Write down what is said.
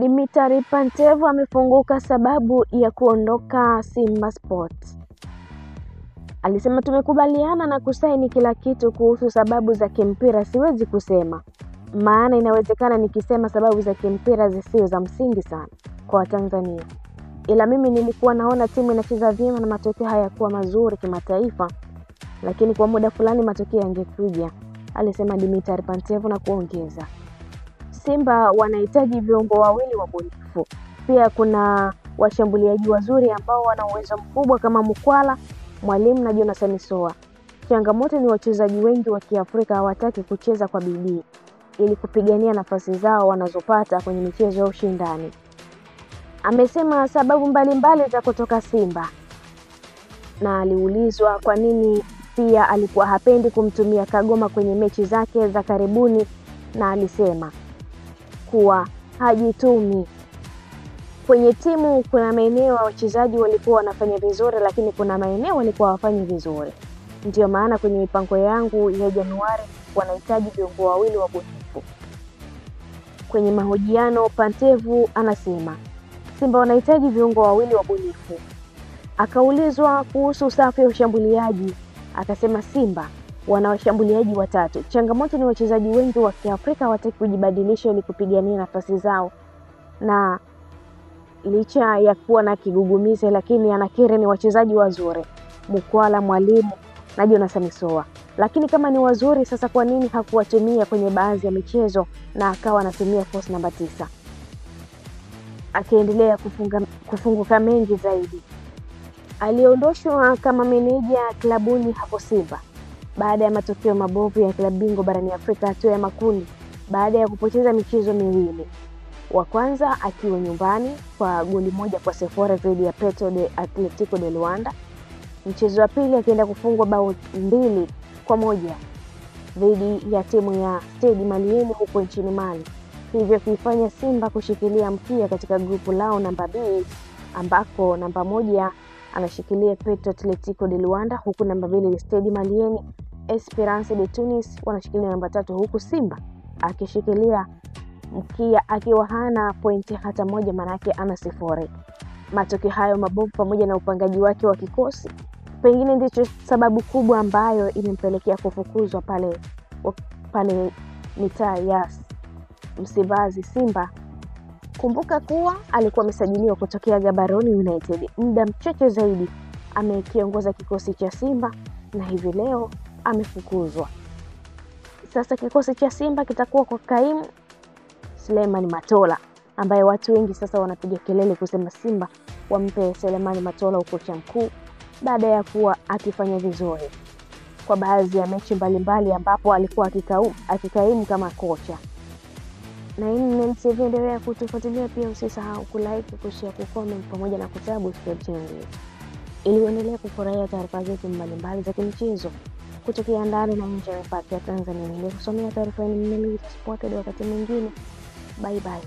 Dimitar Pantev amefunguka sababu ya kuondoka Simba Sports. Alisema tumekubaliana na kusaini kila kitu, kuhusu sababu za kimpira siwezi kusema. Maana inawezekana nikisema sababu za kimpira zisizo za msingi sana kwa Watanzania. Ila mimi nilikuwa naona timu inacheza vyema na matokeo hayakuwa mazuri kimataifa, lakini kwa muda fulani matokeo yangekuja, alisema Dimitar Pantev na kuongeza, Simba wanahitaji viungo wawili wabunifu. Pia kuna washambuliaji wazuri ambao wana uwezo mkubwa kama Mukwala, Mwalimu na Jonathan Soa. Changamoto ni wachezaji wengi wa Kiafrika hawataki kucheza kwa bidii ili kupigania nafasi zao wanazopata kwenye michezo ya ushindani. Amesema sababu mbalimbali za kutoka Simba, na aliulizwa kwa nini pia alikuwa hapendi kumtumia Kagoma kwenye mechi zake za karibuni, na alisema kuwa hajitumi. Kwenye timu kuna maeneo wachezaji walikuwa wanafanya vizuri, lakini kuna maeneo walikuwa hawafanyi vizuri. Ndio maana kwenye mipango yangu ya Januari wanahitaji viungo wawili wabunifu. Kwenye mahojiano Pantev anasema Simba wanahitaji viungo wawili wabunifu. Akaulizwa kuhusu safu ya ushambuliaji, akasema Simba wana washambuliaji watatu. Changamoto ni wachezaji wengi wa Kiafrika hawataki kujibadilisha ili kupigania nafasi zao, na licha ya kuwa na kigugumizi lakini anakiri ni wachezaji wazuri, Mukwala, Mwalimu na Jonathan Soa. Lakini kama ni wazuri, sasa kwa nini hakuwatumia kwenye baadhi ya michezo na akawa anatumia force namba 9? Akiendelea kufunguka mengi zaidi. Aliondoshwa kama meneja klabuni hapo Simba baada ya matokeo mabovu ya klabu bingwa barani Afrika hatua ya makundi, baada ya kupoteza michezo miwili. Wa kwanza akiwa nyumbani kwa 1-0 dhidi ya Petro de Atletico de Luanda. Mchezo wa pili akienda kufungwa bao 2-1 dhidi ya timu ya Stade Malien huko nchini Mali. Hivyo kuifanya Simba kushikilia mkia katika grupu lao namba B, ambako namba 1 anashikilia Petro Atletico de Luanda, huku namba 2 ni Stade Malien. Esperance de Tunis wanashikilia namba 3, huku Simba akishikilia mkia akiwa hana pointi hata moja, manake ana 0. Matokeo hayo mabovu pamoja na upangaji wake wa kikosi pengine ndicho sababu kubwa ambayo imempelekea kufukuzwa pale mitaa ya Msimbazi Simba. Kumbuka kuwa alikuwa amesajiliwa kutokea Gaborone United. Muda mchache zaidi amekiongoza kikosi cha Simba na hivi leo amefukuzwa. Sasa kikosi cha Simba kitakuwa kwa Kaimu Selemani Matola, ambaye watu wengi sasa wanapiga kelele kusema Simba wampe Selemani Matola ukocha mkuu baada ya kuwa akifanya vizuri kwa baadhi ya mechi mbalimbali ambapo alikuwa akikaimu kama kocha. Na hii ni NTV, endelea kutufuatilia, pia usisahau kulike, kushare, kucomment pamoja na kusubscribe channel ili uendelee kufurahia taarifa zetu mbalimbali za kimichezo kutokea ndani na nje ya mipaka ya Tanzania. Nimekusomea taarifa hii mimi Sport. Wakati mwingine, bye bye.